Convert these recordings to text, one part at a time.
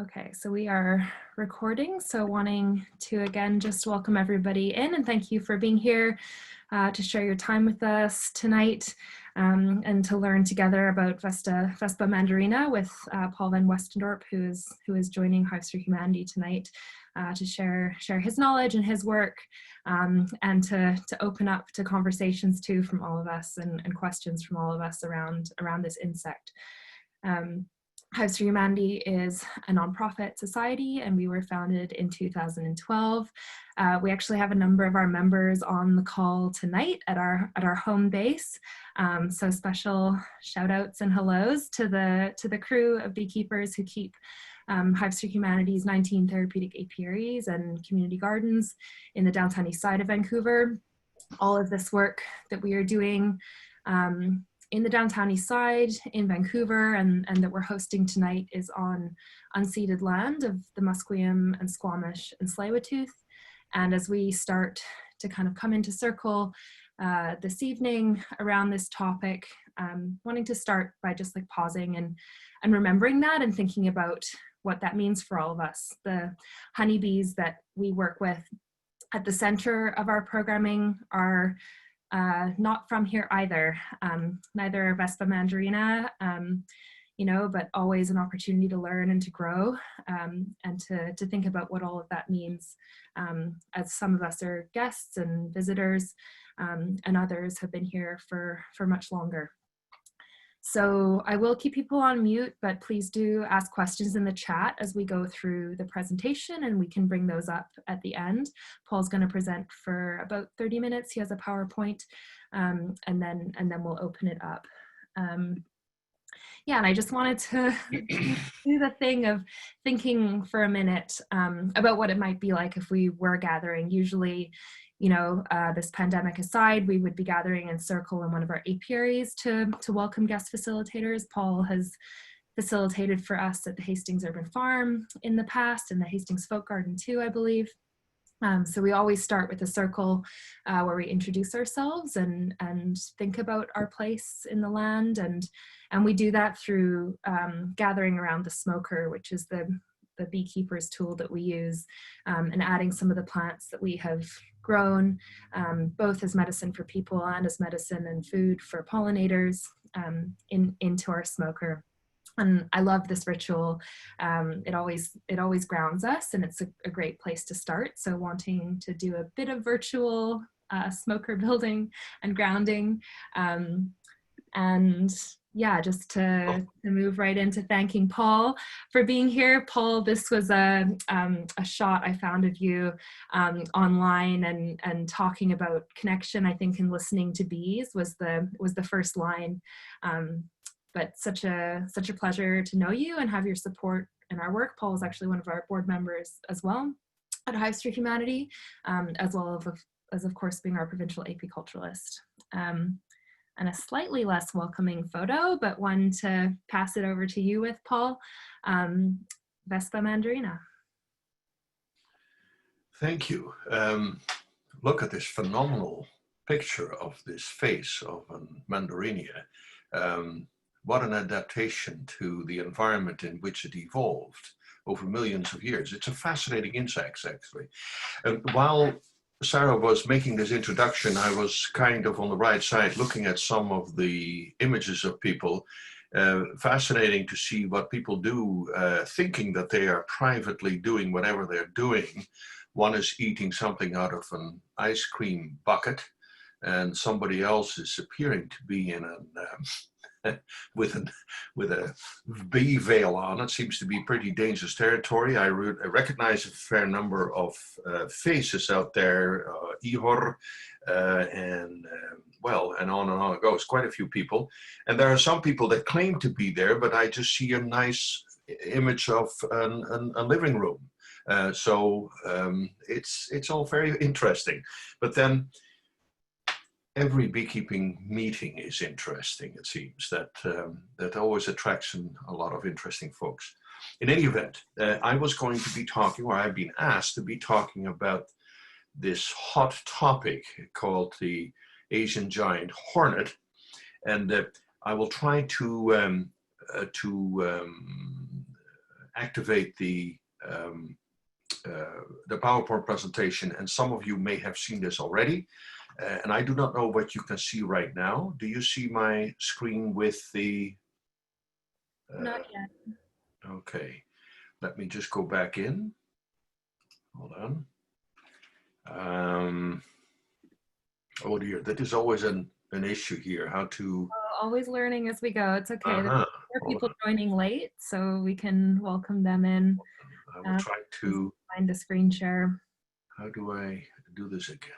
Okay, so we are recording, so wanting to again just welcome everybody in and thank you for being here to share your time with us tonight and to learn together about Vespa Mandarina with Paul van Westendorp, who is joining Hives for Humanity tonight to share his knowledge and his work and to open up to conversations too from all of us and questions from all of us around this insect. Hives for Humanity is a nonprofit society, and we were founded in 2012. We actually have a number of our members on the call tonight at our home base. So special shout outs and hellos to the crew of beekeepers who keep Hives for Humanity's 19 therapeutic apiaries and community gardens in the downtown east side of Vancouver. All of this work that we are doing in the downtown east side in Vancouver and that we're hosting tonight is on unceded land of the Musqueam and Squamish and Tsleil-Waututh. And as we start to kind of come into circle this evening around this topic, wanting to start by just like pausing and remembering that and thinking about what that means for all of us. The honeybees that we work with at the center of our programming are not from here either. Neither Vespa Mandarina, but always an opportunity to learn and to grow and to think about what all of that means as some of us are guests and visitors and others have been here for much longer. So I will keep people on mute, but please do ask questions in the chat as we go through the presentation and we can bring those up at the end. Paul's going to present for about 30 minutes. He has a PowerPoint and then we'll open it up. Yeah, and I just wanted to do the thing of thinking for a minute about what it might be like if we were gathering. Usually, this pandemic aside, we would be gathering in circle in one of our apiaries to welcome guest facilitators. Paul has facilitated for us at the Hastings Urban Farm in the past and the Hastings Folk Garden too, I believe. So we always start with a circle where we introduce ourselves and think about our place in the land. And we do that through gathering around the smoker, which is the beekeeper's tool that we use, and adding some of the plants that we have grown, both as medicine for people and as medicine and food for pollinators into our smoker. And I love this ritual. It always grounds us, and it's a great place to start. So wanting to do a bit of virtual smoker building and grounding, and yeah, just to move right into thanking Paul for being here. Paul, this was a shot I found of you online and talking about connection, I think, and listening to bees was the first line. But such a pleasure to know you and have your support in our work. Paul is actually one of our board members as well at Hives for Humanity, as well as of course being our provincial apiculturist. And a slightly less welcoming photo, but one to pass it over to you with, Paul. Vespa Mandarina. Thank you. Look at this phenomenal picture of this face of a mandarinia. What an adaptation to the environment in which it evolved over millions of years. It's a fascinating insect, actually. While Sarah was making this introduction, I was kind of on the right side looking at some of the images of people. Fascinating to see what people do, thinking that they are privately doing whatever they're doing. One is eating something out of an ice cream bucket, and somebody else is appearing to be in with a bee veil on. It seems to be pretty dangerous territory. I recognize a fair number of faces out there, Ihor, and on it goes, quite a few people. And there are some people that claim to be there, but I just see a nice image of a living room. So it's all very interesting. But then every beekeeping meeting is interesting, it seems. That always attracts a lot of interesting folks. In any event, I was going to be talking, or I've been asked to be talking about this hot topic called the Asian giant hornet. And I will try to activate the PowerPoint presentation, and some of you may have seen this already. And I do not know what you can see right now. Do you see my screen with the... Not yet. Okay, let me just go back in. Hold on. Oh dear, that is always an issue here, how to... Always learning as we go. It's okay. There are people on. joining late, so we can welcome them in. I will try to find a screen share. How do I do this again?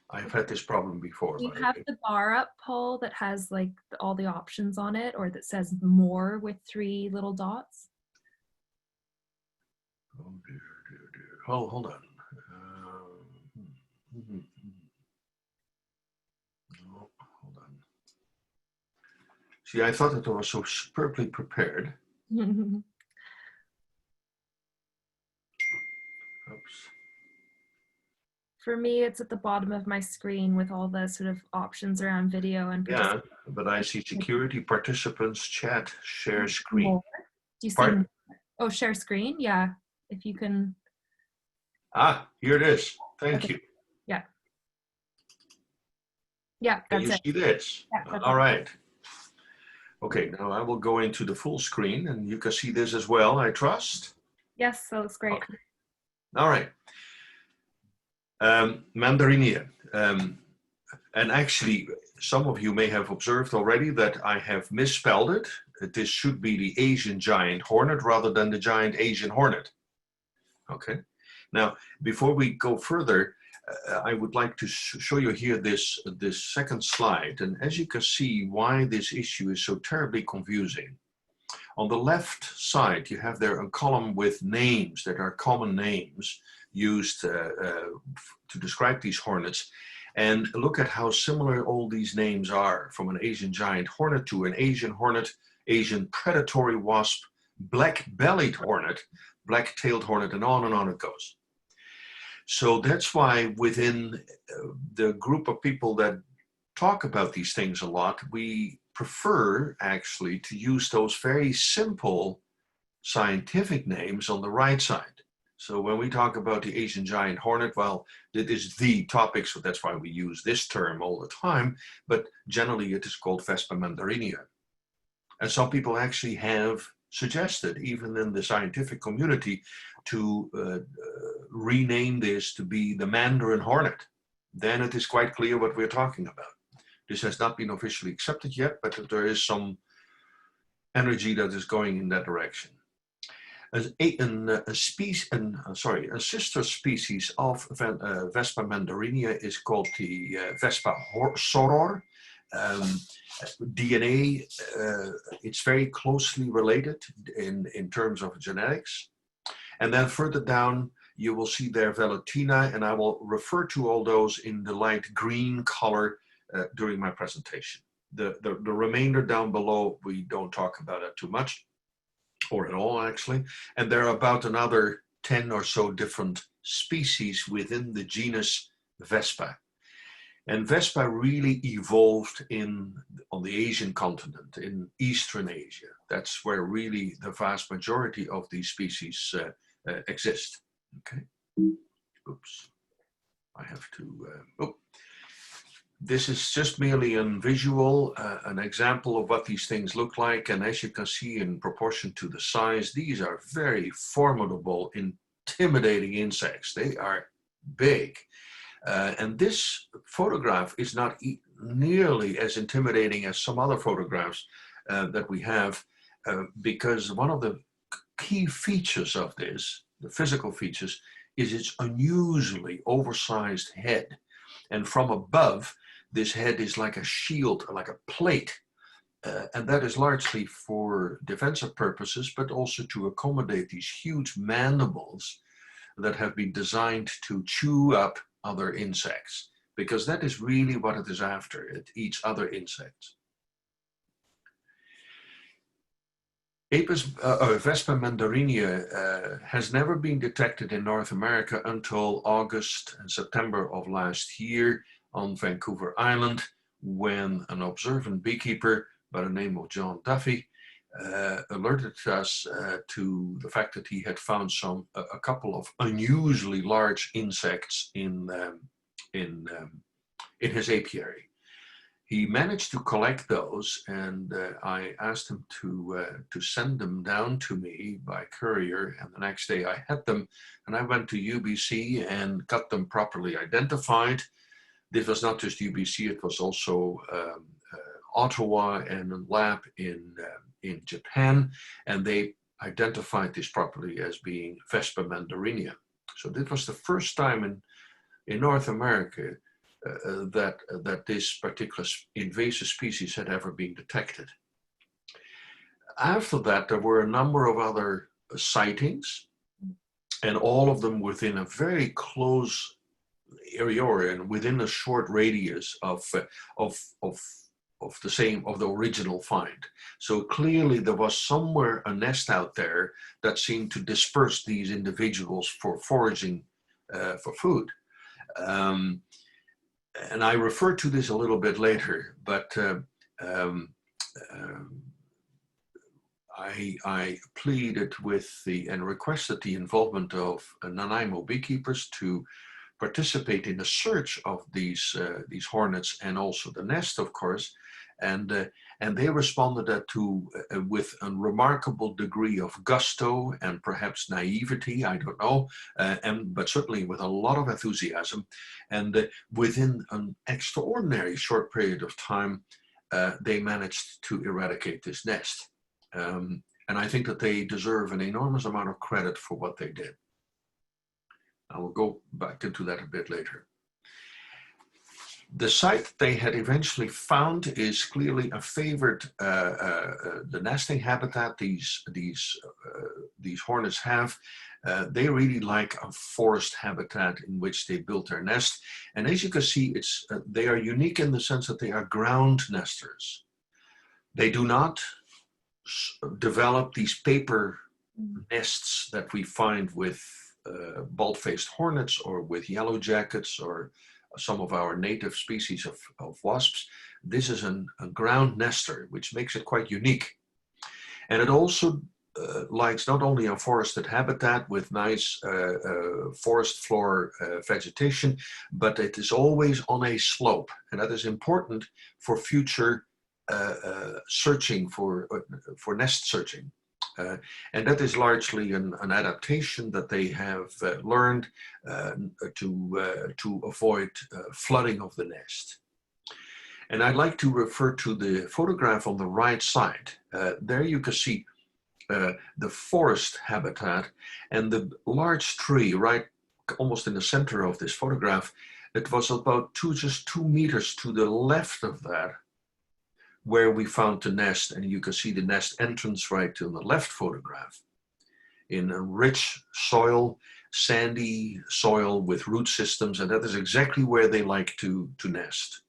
I've had this problem before. You have the bar up, Paul, that has like all the options on it, or that says more with 3 little dots. Oh dear, dear, dear. Oh, hold on. Oh, hold on. See, I thought that I was so superbly prepared. Oops. For me, it's at the bottom of my screen with all the sort of options around video and... Yeah, but I see security, participants, chat, share screen. More. Do you see more? Oh, share screen? Yeah, if you can. Ah, here it is. Thank you. Yeah. Yeah, that's it. Can you see this? Yeah, all right. Okay, now I will go into the full screen and you can see this as well, I trust. Yes, that looks great. Okay. All right. Mandarinia. And actually, some of you may have observed already that I have misspelled it. This should be the Asian giant hornet rather than the giant Asian hornet. Okay. Now, before we go further, I would like to show you here this second slide. And as you can see why this issue is so terribly confusing. On the left side, you have there a column with names that are common names used to describe these hornets. And look at how similar all these names are, from an Asian giant hornet to an Asian hornet, Asian predatory wasp, black-bellied hornet, black-tailed hornet, and on it goes. So that's why within the group of people that talk about these things a lot, we prefer actually to use those very simple scientific names on the right side. So when we talk about the Asian giant hornet, well, it is the topic, so that's why we use this term all the time, but generally it is called Vespa mandarinia. And some people actually have suggested, even in the scientific community, to rename this to be the Mandarin hornet. Then it is quite clear what we're talking about. This has not been officially accepted yet, but there is some energy that is going in that direction. A sister species of Vespa mandarinia is called the Vespa soror. DNA, it's very closely related in terms of genetics. And then further down, you will see there Velutina, and I will refer to all those in the light green color during my presentation. The remainder down below, we don't talk about it too much, or at all actually. And there are about another 10 or so different species within the genus Vespa. And Vespa really evolved on the Asian continent, in Eastern Asia. That's where really the vast majority of these species exist. Okay. Oops. I have to. This is just merely a visual, an example of what these things look like. And as you can see, in proportion to the size, these are very formidable, intimidating insects. They are big. And this photograph is not nearly as intimidating as some other photographs that we have, because one of the key features of this, the physical features, is its unusually oversized head. And from above, this head is like a shield, like a plate. And that is largely for defensive purposes, but also to accommodate these huge mandibles that have been designed to chew up other insects, because that is really what it is after. It eats other insects. Vespa mandarinia has never been detected in North America until August and September of last year on Vancouver Island, when an observant beekeeper by the name of John Duffy alerted us to the fact that he had found a couple of unusually large insects in his apiary. He managed to collect those, and I asked him to send them down to me by courier, and the next day I had them, and I went to UBC and got them properly identified. This was not just UBC, it was also Ottawa and a lab in Japan, and they identified this properly as being Vespa mandarinia. So this was the first time in North America that this particular invasive species had ever been detected. After that, there were a number of other sightings, and all of them within a very close area and within a short radius of the original find. So clearly there was somewhere a nest out there that seemed to disperse these individuals for foraging for food. And I refer to this a little bit later, but I pleaded with and requested the involvement of Nanaimo beekeepers to participate in the search of these hornets and also the nest, of course, and they responded with a remarkable degree of gusto and perhaps naivety, I don't know, but certainly with a lot of enthusiasm. And within an extraordinary short period of time, they managed to eradicate this nest. And I think that they deserve an enormous amount of credit for what they did. I will go back into that a bit later. The site they had eventually found is clearly a favored, the nesting habitat these hornets have. They really like a forest habitat in which they build their nest. And as you can see, they are unique in the sense that they are ground nesters. They do not develop these paper nests that we find with bald-faced hornets or with yellow jackets or some of our native species of wasps. This is a ground nester, which makes it quite unique. And it also likes not only a forested habitat with nice forest floor vegetation, but it is always on a slope. And that is important for future searching, for nest searching. And that is largely an adaptation that they have learned to avoid flooding of the nest. And I'd like to refer to the photograph on the right side. There you can see the forest habitat and the large tree right almost in the center of this photograph. It was about just 2 meters to the left of that where we found the nest, and you can see the nest entrance right to the left photograph in a rich soil, sandy soil with root systems, and that is exactly where they like to nest.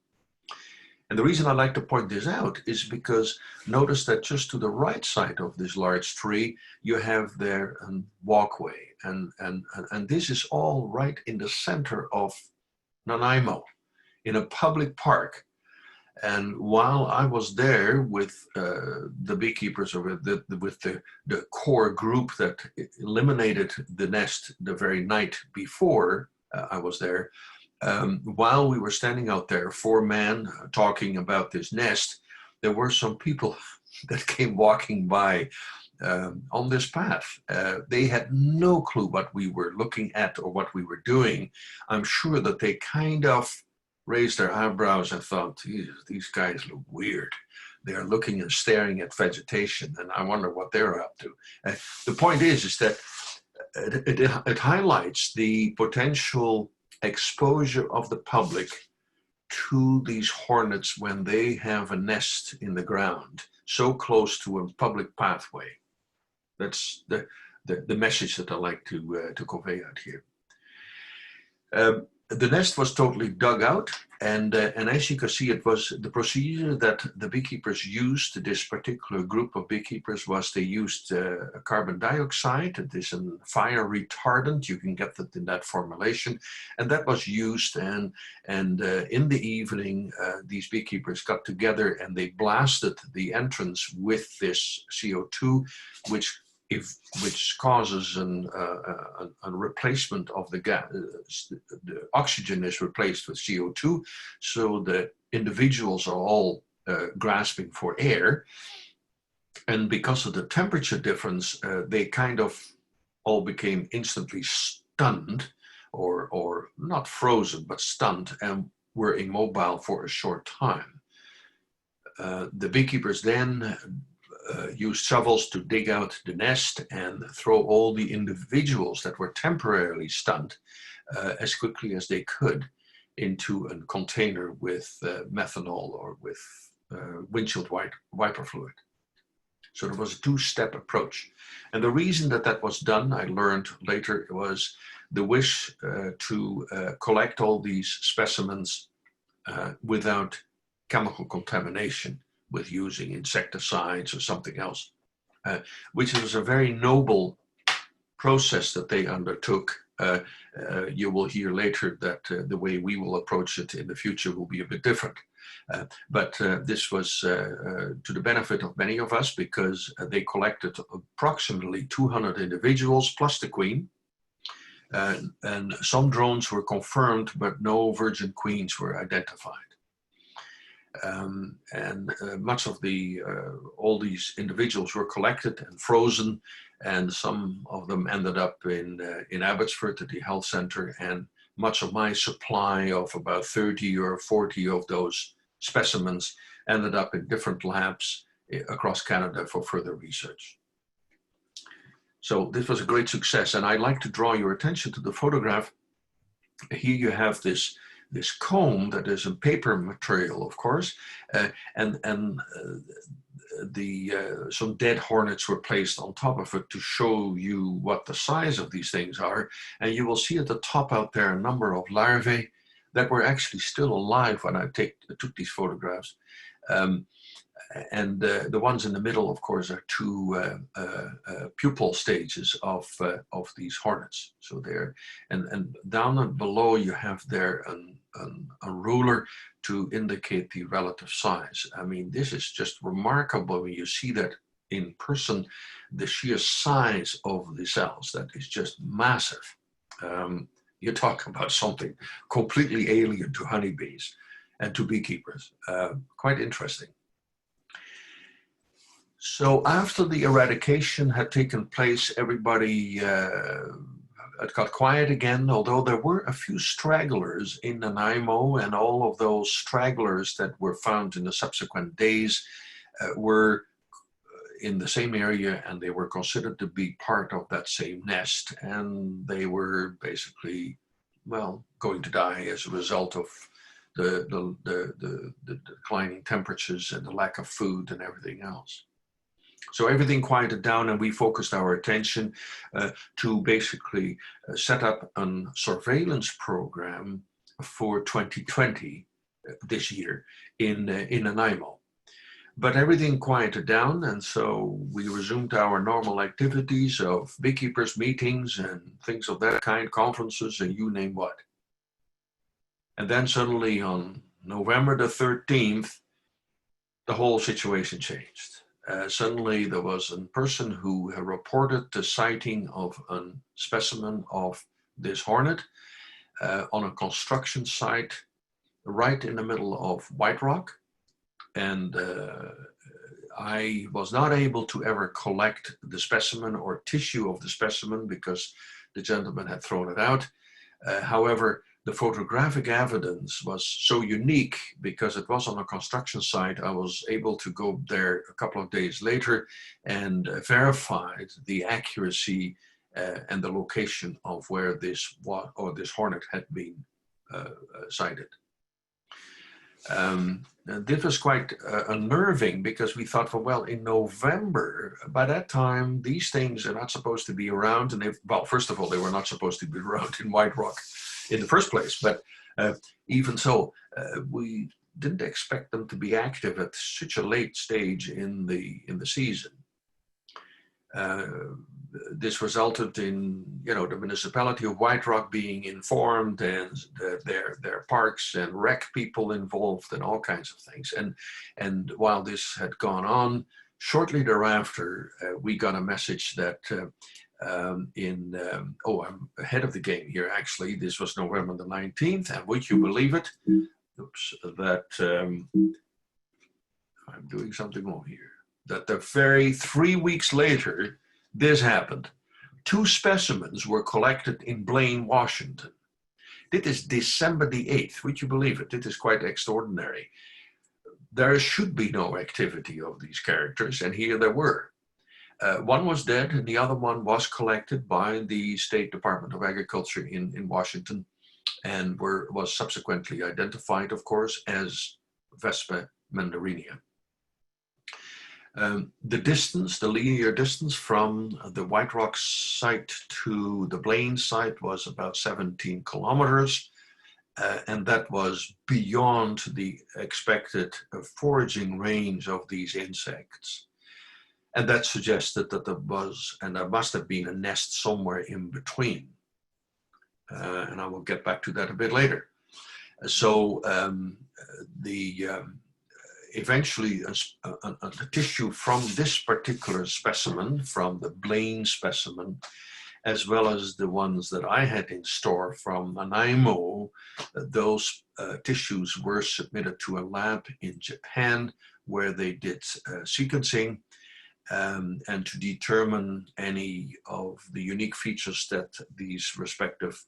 And the reason I like to point this out is because notice that just to the right side of this large tree, you have there a walkway, and this is all right in the center of Nanaimo, in a public park. And while I was there with the beekeepers, or with the core group that eliminated the nest the very night before I was there, while we were standing out there, 4 men talking about this nest, there were some people that came walking by on this path. They had no clue what we were looking at or what we were doing. I'm sure that they kind of raised their eyebrows and thought, these guys look weird. They're looking and staring at vegetation, and I wonder what they're up to. The point is that it highlights the potential exposure of the public to these hornets when they have a nest in the ground, so close to a public pathway. That's the message that I like to convey out here. The nest was totally dug out, and as you can see, it was the procedure that the beekeepers used. This particular group of beekeepers was they used carbon dioxide. It is a fire retardant. You can get that in that formulation, and that was used. And in the evening, these beekeepers got together and they blasted the entrance with this CO2, which causes a replacement of the gas. The oxygen is replaced with CO2, so the individuals are all grasping for air. And because of the temperature difference, they kind of all became instantly stunned, or not frozen, but stunned, and were immobile for a short time. The beekeepers then used shovels to dig out the nest and throw all the individuals that were temporarily stunned as quickly as they could into a container with methanol or with windshield wiper fluid. So there was a two-step approach. And the reason that that was done, I learned later, was the wish to collect all these specimens without chemical contamination, with using insecticides or something else, which was a very noble process that they undertook. You will hear later that the way we will approach it in the future will be a bit different. But this was to the benefit of many of us, because they collected approximately 200 individuals plus the queen. And some drones were confirmed, but no virgin queens were identified. Much of all these individuals were collected and frozen, and some of them ended up in Abbotsford at the health center, and much of my supply of about 30 or 40 of those specimens ended up in different labs across Canada for further research. So this was a great success, and I'd like to draw your attention to the photograph. Here you have this comb that is in paper material, of course, some dead hornets were placed on top of it to show you what the size of these things are. And you will see at the top out there a number of larvae that were actually still alive when I took these photographs. The ones in the middle, of course, are two pupal stages of these hornets. So there, and down and below you have there a ruler to indicate the relative size. I mean, this is just remarkable when you see that in person, the sheer size of the cells. That is just massive. You talk about something completely alien to honeybees and to beekeepers. Quite interesting. So after the eradication had taken place, everybody it got quiet again, although there were a few stragglers in Nanaimo, and all of those stragglers that were found in the subsequent days were in the same area, and they were considered to be part of that same nest, and they were basically, well, going to die as a result of the declining temperatures and the lack of food and everything else. So everything quieted down, and we focused our attention to basically set up a surveillance program for 2020 this year in Nanaimo. But everything quieted down, and so we resumed our normal activities of beekeepers meetings and things of that kind, conferences, and you name what. And then suddenly on November the 13th, the whole situation changed. Suddenly there was a person who reported the sighting of a specimen of this hornet on a construction site right in the middle of White Rock. And I was not able to ever collect the specimen or tissue of the specimen because the gentleman had thrown it out. However, the photographic evidence was so unique because it was on a construction site. I was able to go there a couple of days later and verified the accuracy and the location of where this hornet had been sighted. This was quite unnerving because we thought, well, in November, by that time, these things are not supposed to be around. And well, first of all, they were not supposed to be around in White Rock. in the first place. But even so, we didn't expect them to be active at such a late stage in the season. This resulted in, the municipality of White Rock being informed, and their parks and rec people involved, and all kinds of things. And while this had gone on, shortly thereafter, we got a message that I'm ahead of the game here, actually. This was November the 19th, and would you believe it? Oops, that I'm doing something wrong here. That the very 3 weeks later, this happened. 2 specimens were collected in Blaine, Washington. This is December the 8th. Would you believe it? It is quite extraordinary. There should be no activity of these characters, and here there were. One was dead, and the other one was collected by the State Department of Agriculture in Washington, and was subsequently identified, of course, as Vespa mandarinia. The linear distance from the White Rock site to the Blaine site was about 17 kilometers, and that was beyond the expected foraging range of these insects. And that suggested that there must have been a nest somewhere in between. And I will get back to that a bit later. So eventually a tissue from this particular specimen, from the Blaine specimen, as well as the ones that I had in store from Nanaimo, those tissues were submitted to a lab in Japan where they did sequencing and to determine any of the unique features that these respective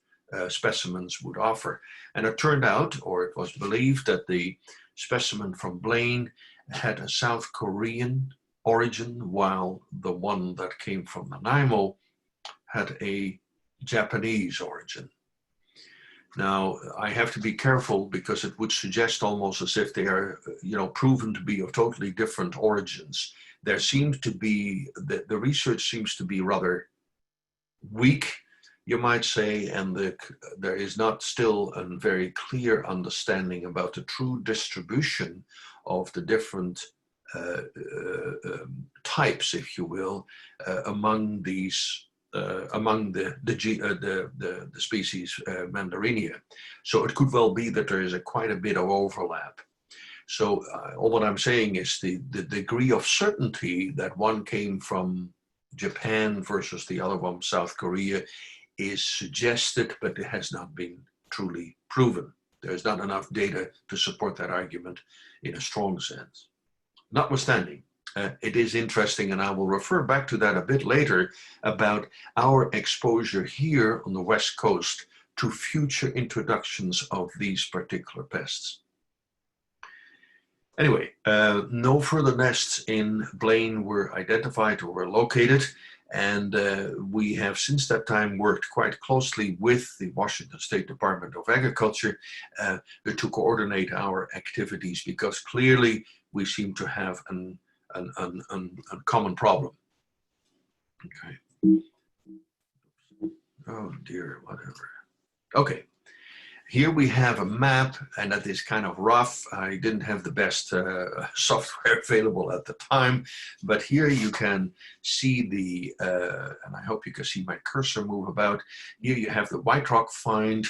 specimens would offer. And it turned out, or it was believed, that the specimen from Blaine had a South Korean origin, while the one that came from Nanaimo had a Japanese origin. Now, I have to be careful because it would suggest almost as if they are, proven to be of totally different origins. There seems to be, the research seems to be rather weak, you might say, and there is not still a very clear understanding about the true distribution of the different types, if you will, among these, among the species mandarinia. So it could well be that there is quite a bit of overlap. So all what I'm saying is the degree of certainty that one came from Japan versus the other one, South Korea, is suggested, but it has not been truly proven. There's not enough data to support that argument in a strong sense. Notwithstanding, it is interesting, and I will refer back to that a bit later, about our exposure here on the West Coast to future introductions of these particular pests. Anyway, no further nests in Blaine were identified or were located, and we have since that time worked quite closely with the Washington State Department of Agriculture to coordinate our activities, because clearly we seem to have a common problem. Okay. Oh dear, whatever. Okay. Here we have a map, and that is kind of rough. I didn't have the best software available at the time, but here you can see the, and I hope you can see my cursor move about. Here you have the White Rock find,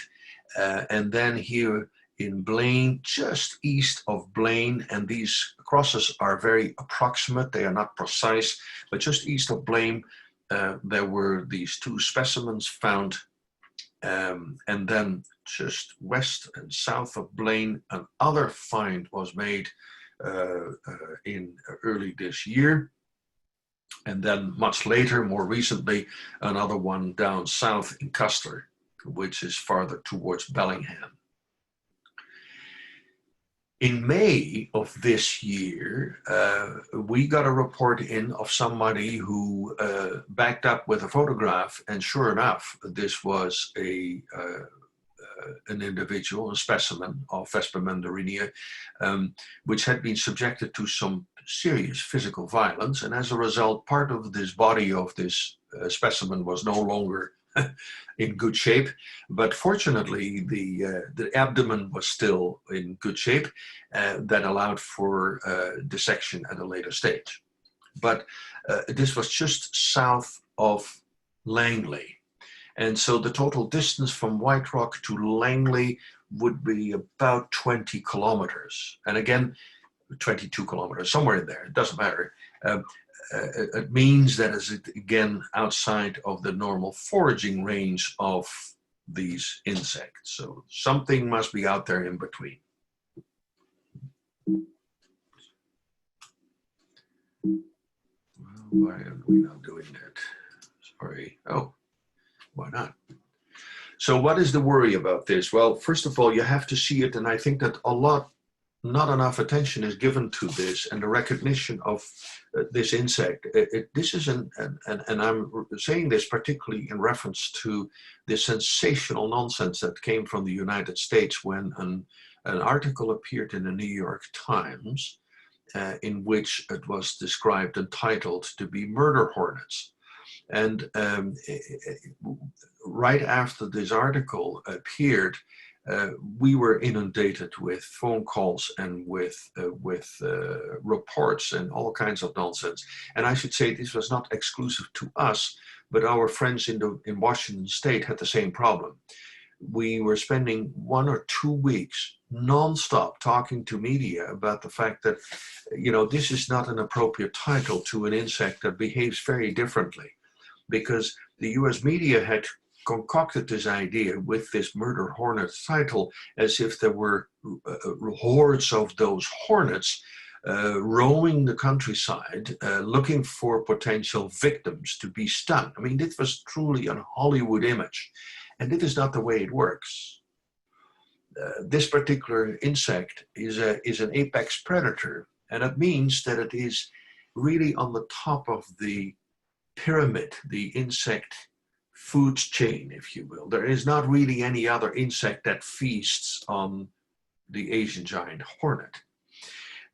and then here in Blaine, just east of Blaine, and these crosses are very approximate, they are not precise, but just east of Blaine, there were these 2 specimens found. And then just west and south of Blaine, another find was made in early this year. And then much later, more recently, another one down south in Custer, which is farther towards Bellingham. In May of this year, we got a report in of somebody who backed up with a photograph, and sure enough, this was an individual, a specimen of Vespa mandarinia, which had been subjected to some serious physical violence, and as a result, part of this body of this specimen was no longer in good shape, but fortunately the abdomen was still in good shape. That allowed for dissection at a later stage. But this was just south of Langley. And so the total distance from White Rock to Langley would be about 20 kilometers. And again, 22 kilometers, somewhere in there, it doesn't matter. It means that it's again outside of the normal foraging range of these insects. So something must be out there in between. Well, why are we not doing that? Sorry. Oh, why not? So what is the worry about this? Well, first of all, you have to see it, and I think that not enough attention is given to this and the recognition of this insect. This is and I'm saying this particularly in reference to the sensational nonsense that came from the United States when an article appeared in the New York Times in which it was described and titled to be murder hornets. And right after this article appeared, we were inundated with phone calls and with reports and all kinds of nonsense. And I should say this was not exclusive to us, but our friends in Washington State had the same problem. We were spending 1 or 2 weeks nonstop talking to media about the fact that, you know, this is not an appropriate title to an insect that behaves very differently, because the US media had concocted this idea with this murder hornet title as if there were hordes of those hornets roaming the countryside looking for potential victims to be stung. I mean, this was truly a Hollywood image, and it is not the way it works. This particular insect is an apex predator, and it means that it is really on the top of the pyramid, the insect food chain, if you will. There is not really any other insect that feasts on the Asian giant hornet.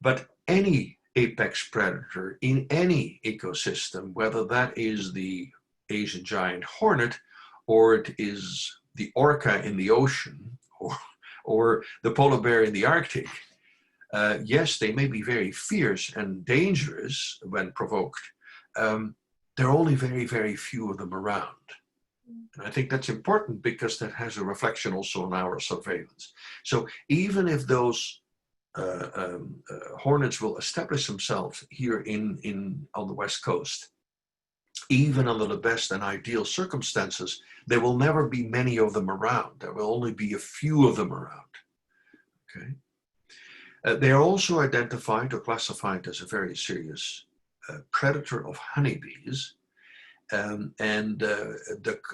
But any apex predator in any ecosystem, whether that is the Asian giant hornet or it is the orca in the ocean or the polar bear in the Arctic, yes, they may be very fierce and dangerous when provoked. There are only very, very few of them around. And I think that's important because that has a reflection also on our surveillance. So even if those hornets will establish themselves here on the West Coast, even under the best and ideal circumstances, there will never be many of them around. There will only be a few of them around. Okay. They are also identified or classified as a very serious predator of honeybees.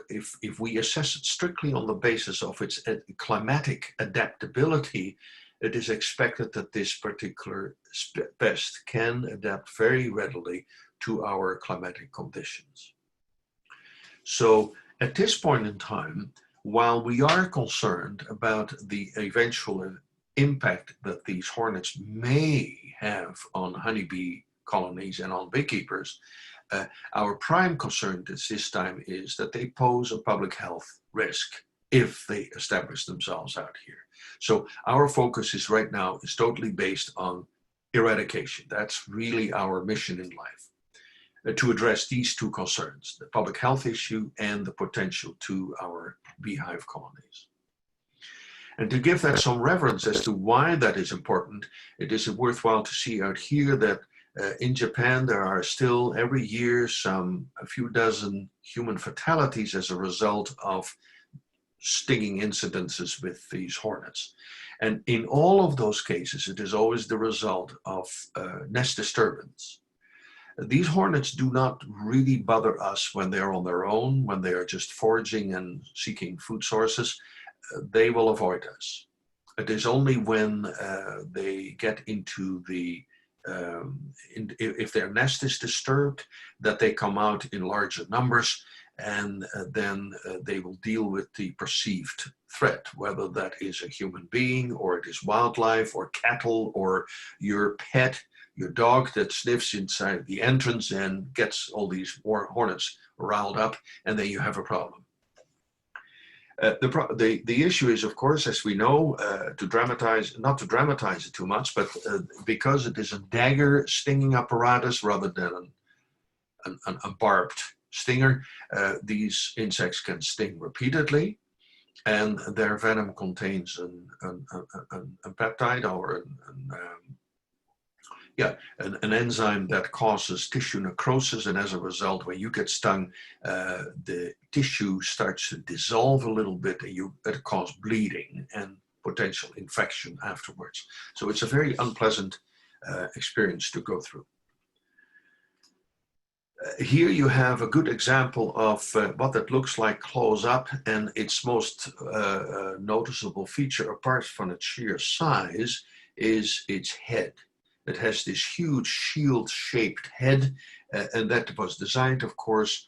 If we assess it strictly on the basis of its climatic adaptability, it is expected that this particular pest can adapt very readily to our climatic conditions. So at this point in time, while we are concerned about the eventual impact that these hornets may have on honeybee colonies and on beekeepers, our prime concern this time is that they pose a public health risk if they establish themselves out here. So our focus is right now is totally based on eradication. That's really our mission in life, to address these two concerns, the public health issue and the potential to our beehive colonies. And to give that some reverence as to why that is important, it is worthwhile to see out here that in Japan, there are still every year a few dozen human fatalities as a result of stinging incidences with these hornets. And in all of those cases, it is always the result of nest disturbance. These hornets do not really bother us when they're on their own, when they are just foraging and seeking food sources. They will avoid us. It is only when they get into the if their nest is disturbed, that they come out in larger numbers, and then they will deal with the perceived threat, whether that is a human being or it is wildlife or cattle or your pet, your dog that sniffs inside the entrance and gets all these hornets riled up, and then you have a problem. The issue is, of course, as we know, not to dramatize it too much, but because it is a dagger stinging apparatus rather than a barbed stinger, these insects can sting repeatedly, and their venom contains a peptide or an enzyme that causes tissue necrosis, and as a result, when you get stung, the tissue starts to dissolve a little bit, and it causes bleeding and potential infection afterwards. So it's a very unpleasant experience to go through. Here you have a good example of what that looks like close up, and its most noticeable feature, apart from its sheer size, is its head. It has this huge shield-shaped head, and that was designed, of course,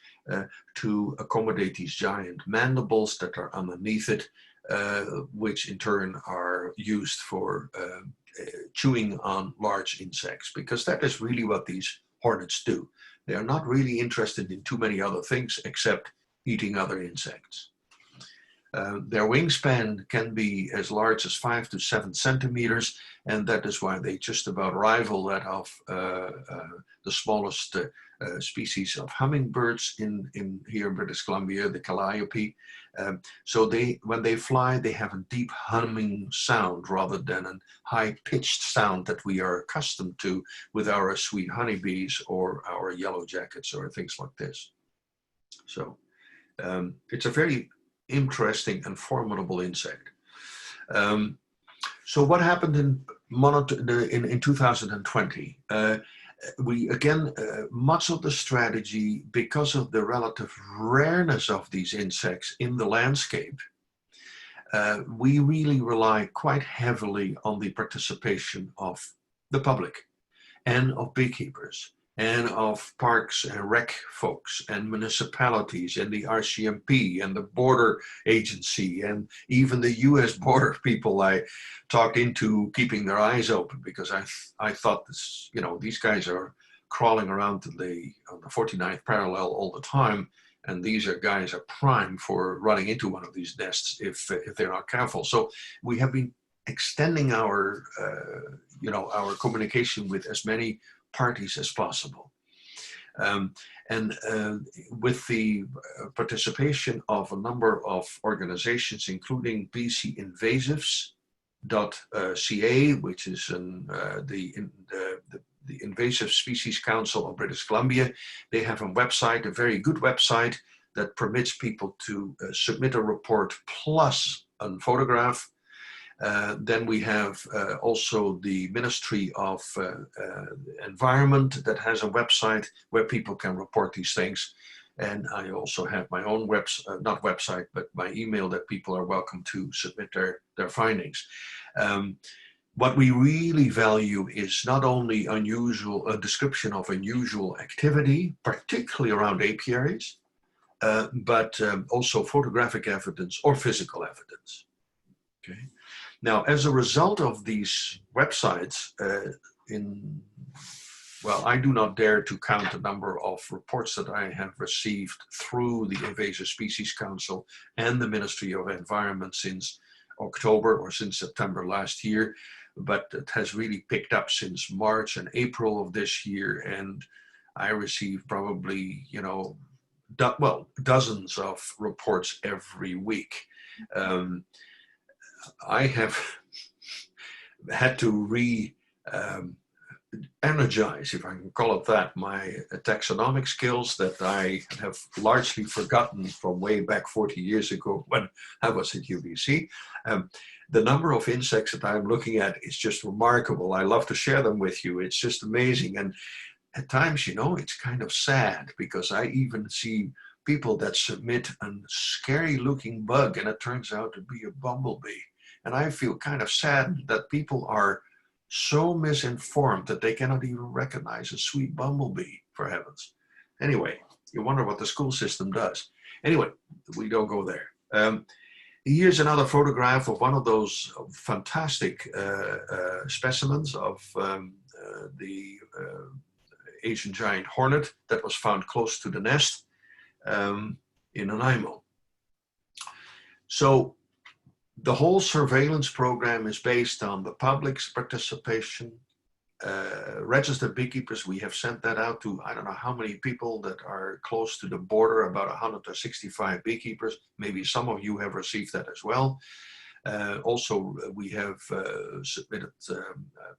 to accommodate these giant mandibles that are underneath it, which in turn are used for chewing on large insects, because that is really what these hornets do. They are not really interested in too many other things except eating other insects. Their wingspan can be as large as 5 to 7 centimeters, and that is why they just about rival that of the smallest species of hummingbirds here in British Columbia, the calliope. So when they fly, they have a deep humming sound rather than a high-pitched sound that we are accustomed to with our sweet honeybees or our yellow jackets or things like this. So it's a very interesting and formidable insect. So what happened in 2020? Much of the strategy, because of the relative rareness of these insects in the landscape, we really rely quite heavily on the participation of the public and of beekeepers and of parks and rec folks and municipalities and the RCMP and the border agency and even the US border people I talked into keeping their eyes open, because I thought this, these guys are crawling around on the 49th parallel all the time, and these guys are prime for running into one of these nests if they're not careful. So we have been extending our our communication with as many parties as possible. With the participation of a number of organizations, including BC Invasives.ca, which is the Invasive Species Council of British Columbia. They have a website, a very good website, that permits people to submit a report plus a photograph. Then we have also the Ministry of Environment that has a website where people can report these things. And I also have my own not website, but my email that people are welcome to submit their findings. What we really value is not only a description of unusual activity, particularly around apiaries, but also photographic evidence or physical evidence. Okay. Now, as a result of these websites, I do not dare to count the number of reports that I have received through the Invasive Species Council and the Ministry of Environment since October or since September last year, but it has really picked up since March and April of this year, and I receive probably, dozens of reports every week. I have had to energize, if I can call it that, my taxonomic skills that I have largely forgotten from way back 40 years ago when I was at UBC. The number of insects that I'm looking at is just remarkable. I love to share them with you. It's just amazing. And at times, it's kind of sad, because I even see people that submit a scary looking bug and it turns out to be a bumblebee. And I feel kind of sad that people are so misinformed that they cannot even recognize a sweet bumblebee, for heavens. Anyway, you wonder what the school system does. Anyway, we don't go there. Here's another photograph of one of those fantastic specimens of the Asian giant hornet that was found close to the nest in Nanaimo. So the whole surveillance program is based on the public's participation. Registered beekeepers, we have sent that out to, I don't know how many people that are close to the border, about 165 beekeepers. Maybe some of you have received that as well. Also, we have submitted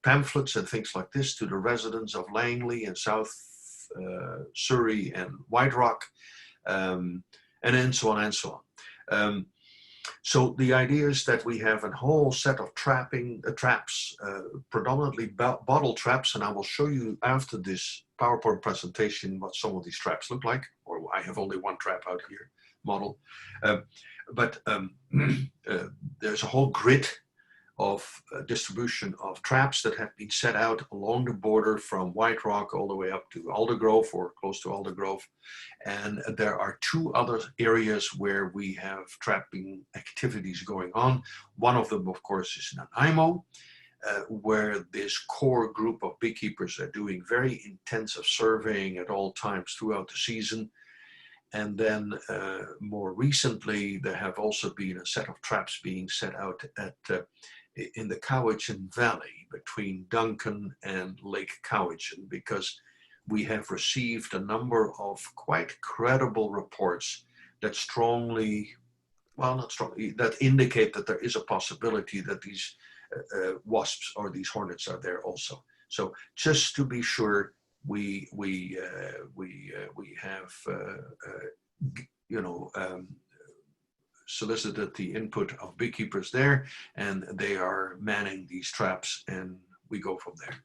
pamphlets and things like this to the residents of Langley and South Surrey and White Rock, and then so on and so on. So the idea is that we have a whole set of traps, predominantly bottle traps, and I will show you after this PowerPoint presentation what some of these traps look like, or I have only one trap out here, model. But there's a whole grid of distribution of traps that have been set out along the border from White Rock all the way up to Aldergrove or close to Aldergrove. And there are two other areas where we have trapping activities going on. One of them, of course, is Nanaimo, where this core group of beekeepers are doing very intensive surveying at all times throughout the season. And then more recently, there have also been a set of traps being set out at in the Cowichan Valley between Duncan and Lake Cowichan, because we have received a number of quite credible reports that strongly, well, not strongly, that indicate that there is a possibility that these wasps or these hornets are there also. So just to be sure, we have solicited the input of beekeepers there, and they are manning these traps, and we go from there.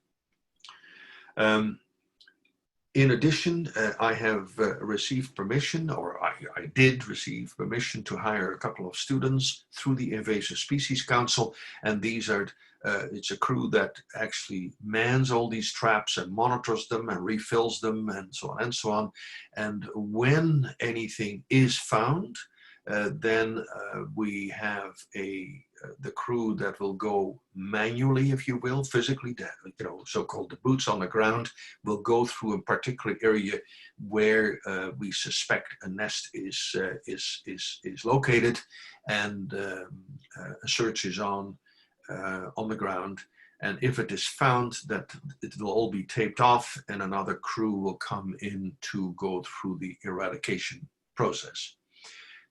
In addition, I have received permission, or I did receive permission to hire a couple of students through the Invasive Species Council, and these are it's a crew that actually mans all these traps and monitors them and refills them and so on and so on. And when anything is found, then we have the crew that will go manually, if you will, physically, so-called the boots on the ground, will go through a particular area where we suspect a nest is located, and a search is on the ground. And if it is found, that it will all be taped off, and another crew will come in to go through the eradication process.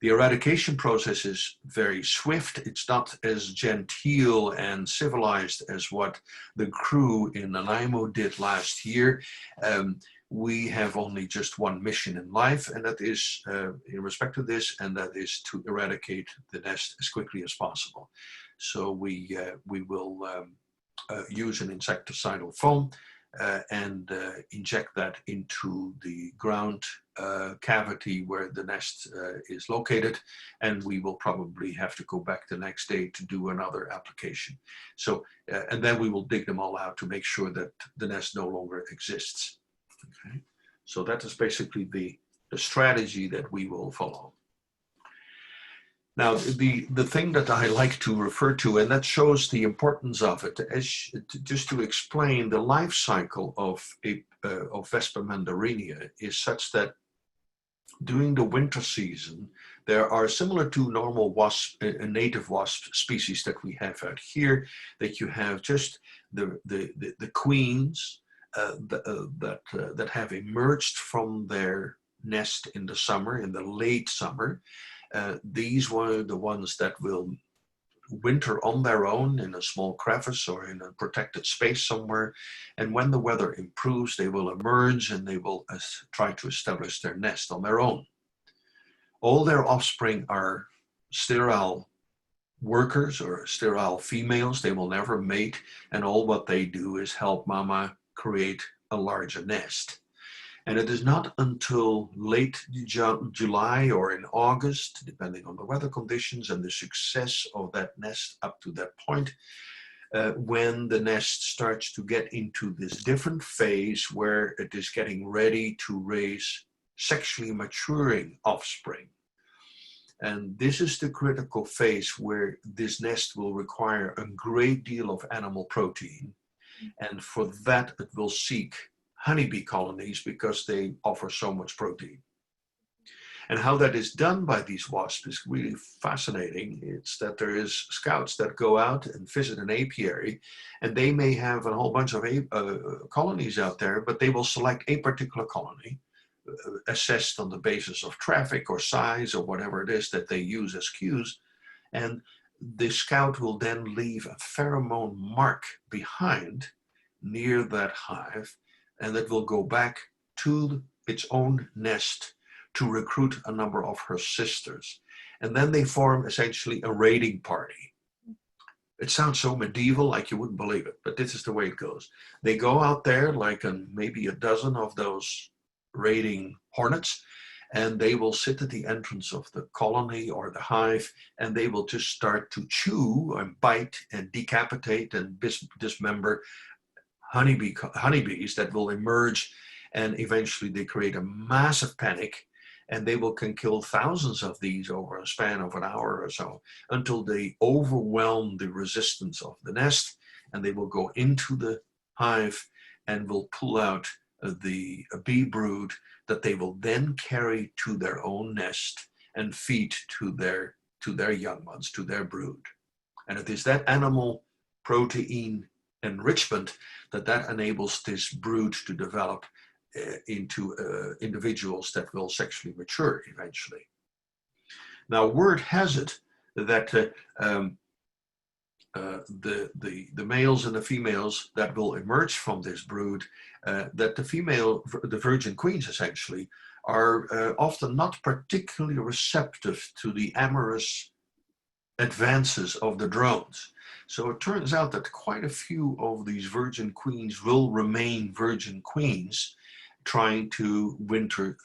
The eradication process is very swift. It's not as genteel and civilized as what the crew in Nanaimo did last year. We have only just one mission in life, and that is in respect to this, and that is to eradicate the nest as quickly as possible. So we will use an insecticidal foam and inject that into the ground cavity where the nest is located, and we will probably have to go back the next day to do another application. So, and then we will dig them all out to make sure that the nest no longer exists. Okay, so that is basically the strategy that we will follow. Now, the thing that I like to refer to, and that shows the importance of it, is just to explain the life cycle of Vespa mandarinia is such that during the winter season, there are, similar to normal wasp, native wasp species that we have out here, that you have just the queens that have emerged from their nest in the summer, in the late summer. These were the ones that will winter on their own in a small crevice or in a protected space somewhere. And when the weather improves, they will emerge and they will try to establish their nest on their own. All their offspring are sterile workers or sterile females. They will never mate, and all what they do is help mama create a larger nest. And it is not until late July or in August, depending on the weather conditions and the success of that nest up to that point, when the nest starts to get into this different phase where it is getting ready to raise sexually maturing offspring. And this is the critical phase where this nest will require a great deal of animal protein. And for that, it will seek honeybee colonies because they offer so much protein. And how that is done by these wasps is really fascinating. It's that there is scouts that go out and visit an apiary, and they may have a whole bunch of colonies out there, but they will select a particular colony, assessed on the basis of traffic or size or whatever it is that they use as cues. And the scout will then leave a pheromone mark behind near that hive, and that will go back to its own nest to recruit a number of her sisters. And then they form essentially a raiding party. It sounds so medieval, like you wouldn't believe it, but this is the way it goes. They go out there like maybe a dozen of those raiding hornets, and they will sit at the entrance of the colony or the hive, and they will just start to chew and bite and decapitate and dismember honeybees that will emerge, and eventually they create a massive panic, and they can kill thousands of these over a span of an hour or so until they overwhelm the resistance of the nest, and they will go into the hive and will pull out the bee brood that they will then carry to their own nest and feed to their young ones, to their brood. And it is that animal protein enrichment that enables this brood to develop into individuals that will sexually mature eventually. Now, word has it that the males and the females that will emerge from this brood, that the virgin queens essentially, are often not particularly receptive to the amorous advances of the drones. So it turns out that quite a few of these virgin queens will remain virgin queens, trying to winter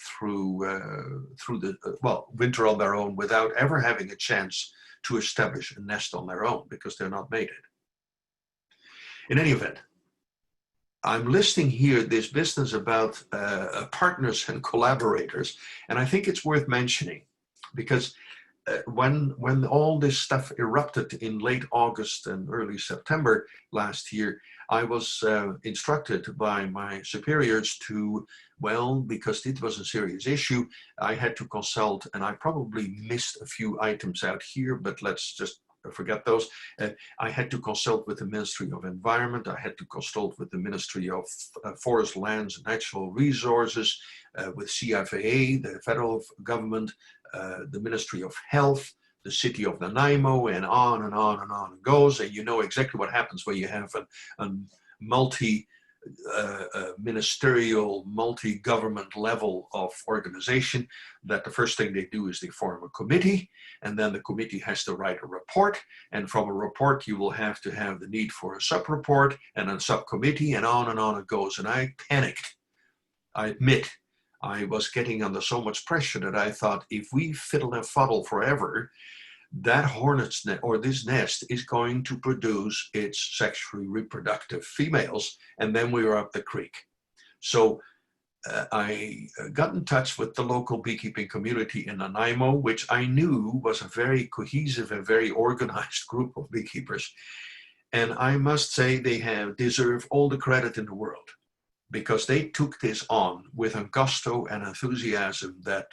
winter on their own without ever having a chance to establish a nest on their own, because they're not mated. In any event, I'm listing here this business about partners and collaborators, and I think it's worth mentioning, because when all this stuff erupted in late August and early September last year, I was instructed by my superiors to, well, because it was a serious issue, I had to consult, and I probably missed a few items out here, but let's just forget those. I had to consult with the Ministry of Environment. I had to consult with the Ministry of Forest, Lands and Natural Resources, with CFAA, the federal government, the Ministry of Health, the city of Nanaimo, and on and on and on it goes. And you know exactly what happens when you have a multi-ministerial, multi-government level of organization, that the first thing they do is they form a committee, and then the committee has to write a report, and from a report you will have to have the need for a sub-report and a subcommittee, and on it goes. And I panicked. I admit, I was getting under so much pressure that I thought, if we fiddle and fuddle forever, that hornet's nest, or this nest, is going to produce its sexually reproductive females, and then we were up the creek. So I got in touch with the local beekeeping community in Nanaimo, which I knew was a very cohesive and very organized group of beekeepers. And I must say they deserve all the credit in the world, because they took this on with a gusto and enthusiasm that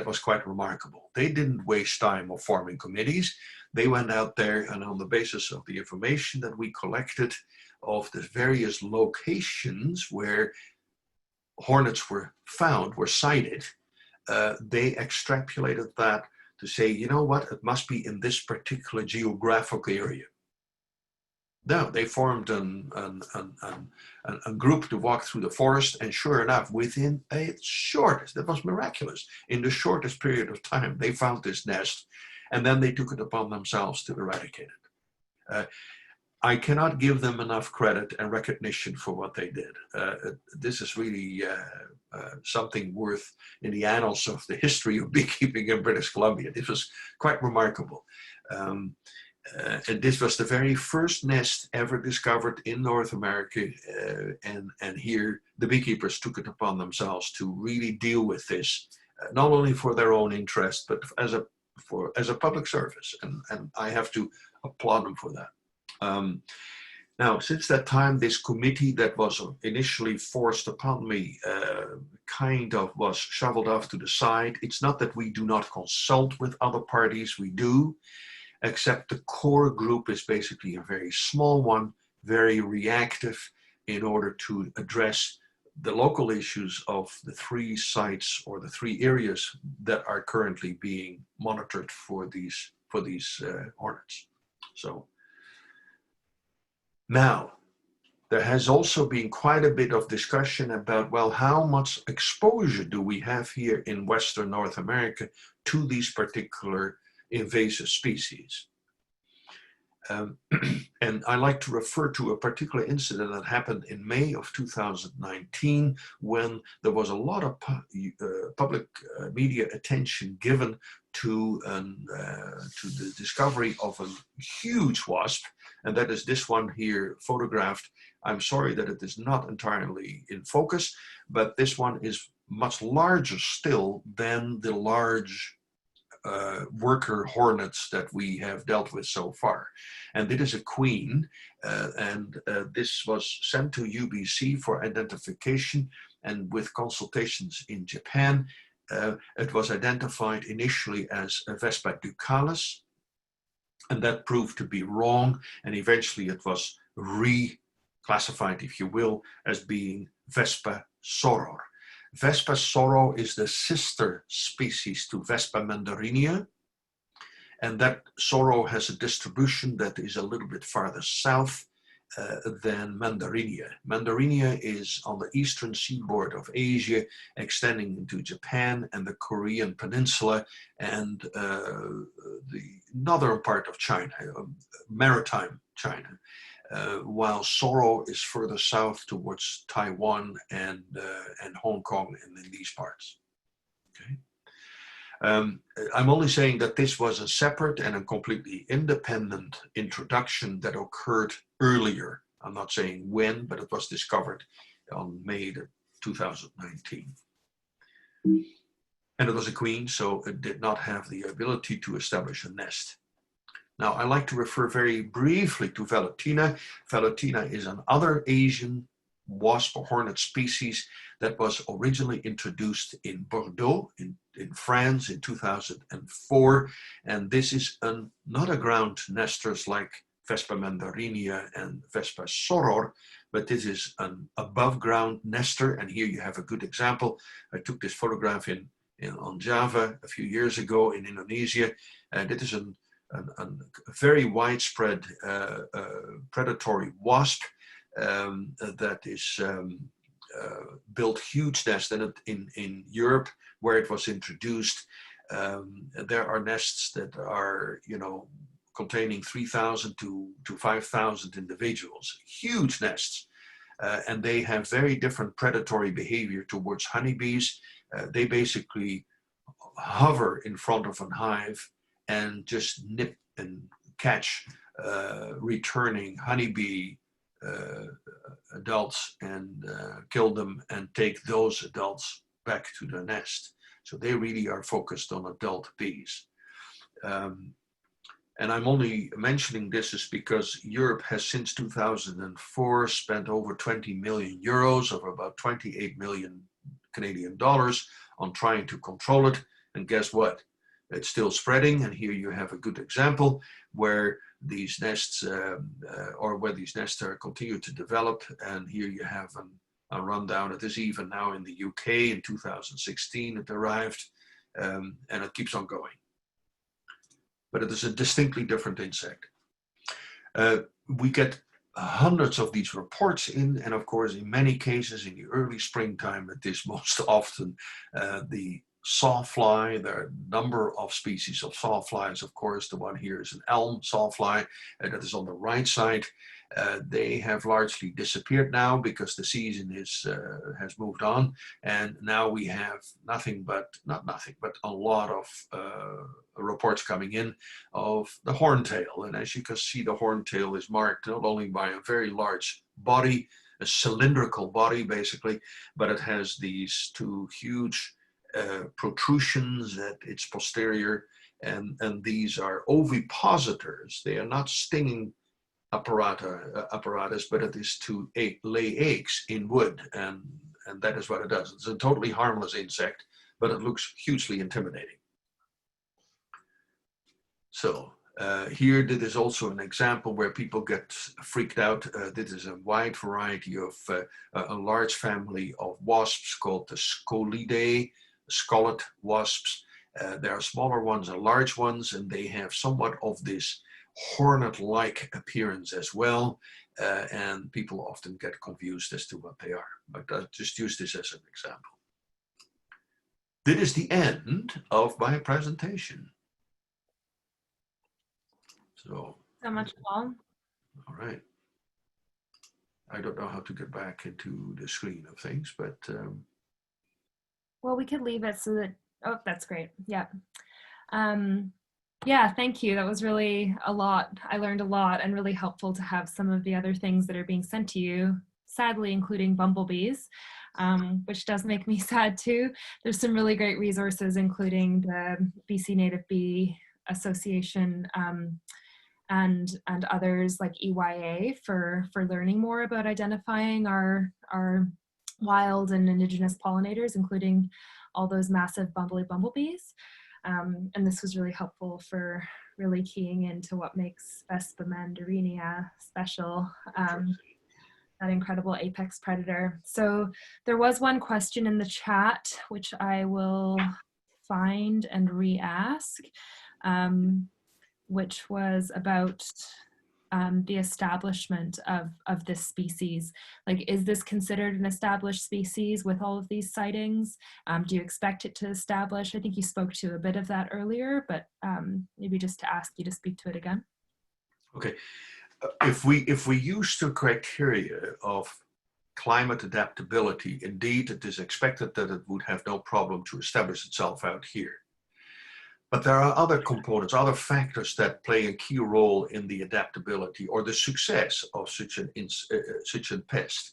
was quite remarkable. They didn't waste time of forming committees. They went out there, and on the basis of the information that we collected of the various locations where hornets were found, were sighted, they extrapolated that to say, you know what, it must be in this particular geographic area. No, they formed a group to walk through the forest, and sure enough, within that was miraculous, in the shortest period of time, they found this nest, and then they took it upon themselves to eradicate it. I cannot give them enough credit and recognition for what they did. This is really something worth in the annals of the history of beekeeping in British Columbia. This was quite remarkable. And this was the very first nest ever discovered in North America, and here the beekeepers took it upon themselves to really deal with this, not only for their own interest, but as a public service, and I have to applaud them for that. Now, since that time, this committee that was initially forced upon me kind of was shoveled off to the side. It's not that we do not consult with other parties, we do, except the core group is basically a very small one, very reactive in order to address the local issues of the 3 sites or the 3 areas that are currently being monitored for these hornets. So now, there has also been quite a bit of discussion about, well, how much exposure do we have here in Western North America to these particular invasive species? And I like to refer to a particular incident that happened in May of 2019 when there was a lot of public media attention given to the discovery of a huge wasp, and that is this one here photographed. I'm sorry that it is not entirely in focus, but this one is much larger still than the large worker hornets that we have dealt with so far. And it is a queen, and this was sent to UBC for identification, and with consultations in Japan, it was identified initially as a Vespa ducalis, and that proved to be wrong, and eventually it was reclassified, if you will, as being Vespa soror. Vespa soror is the sister species to Vespa mandarinia, and that soror has a distribution that is a little bit farther south than mandarinia. Mandarinia is on the eastern seaboard of Asia, extending into Japan and the Korean peninsula and the northern part of China, maritime China. While soror is further south towards Taiwan and Hong Kong and in these parts. Okay. I'm only saying that this was a separate and a completely independent introduction that occurred earlier. I'm not saying when, but it was discovered on May 2019. And it was a queen, so it did not have the ability to establish a nest. Now, I like to refer very briefly to Velutina. Velutina is another Asian wasp or hornet species that was originally introduced in Bordeaux in France in 2004. And this is not a ground nesters like Vespa mandarinia and Vespa soror, but this is an above ground nester. And here you have a good example. I took this photograph on Java a few years ago in Indonesia. And it is a very widespread predatory wasp that is built huge nests. And in Europe, where it was introduced, there are nests that are, containing 3,000 to 5,000 individuals, huge nests. And they have very different predatory behavior towards honeybees. They basically hover in front of a hive and just nip and catch returning honeybee adults and kill them and take those adults back to the nest. So they really are focused on adult bees. And I'm only mentioning this is because Europe has since 2004 spent over 20 million euros, or about 28 million Canadian dollars, on trying to control it. And guess what? It's still spreading. And here you have a good example where these nests, where these nests are continue to develop. And here you have a rundown. It is even now in the UK in 2016 it arrived, and it keeps on going. But it is a distinctly different insect. We get hundreds of these reports in, and of course, in many cases, in the early springtime, it is most often the sawfly. There are a number of species of sawflies. Of course, the one here is an elm sawfly that is on the right side. They have largely disappeared now because the season has moved on, and now we have not nothing, but a lot of reports coming in of the horntail. And as you can see, the horntail is marked not only by a very large body, a cylindrical body basically, but it has these two huge protrusions at its posterior, and these are ovipositors. They are not stinging apparatus, but it is to lay eggs in wood, and that is what it does. It's a totally harmless insect, but it looks hugely intimidating. So here, this is also an example where people get freaked out. This is a wide variety of a large family of wasps called the Scolidae, scolet wasps. There are smaller ones and large ones, and they have somewhat of this hornet-like appearance as well. And people often get confused as to what they are. But I'll just use this as an example. This is the end of my presentation. So much, Paul. All right. I don't know how to get back into the screen of things, but well, we could leave it so that, oh, that's great. Yeah. Yeah, thank you. That was really a lot. I learned a lot, and really helpful to have some of the other things that are being sent to you, sadly, including bumblebees, which does make me sad too. There's some really great resources, including the BC Native Bee Association and others like EYA for learning more about identifying our wild and indigenous pollinators, including all those massive bumblebees. And this was really helpful for really keying into what makes Vespa mandarinia special, that incredible apex predator. So there was one question in the chat, which I will find and re-ask, which was about the establishment of this species. Like, is this considered an established species with all of these sightings? Do you expect it to establish? I think you spoke to a bit of that earlier, but maybe just to ask you to speak to it again. okay. If we use the criteria of climate adaptability, indeed, it is expected that it would have no problem to establish itself out here. But there are other components, other factors that play a key role in the adaptability or the success of such a pest.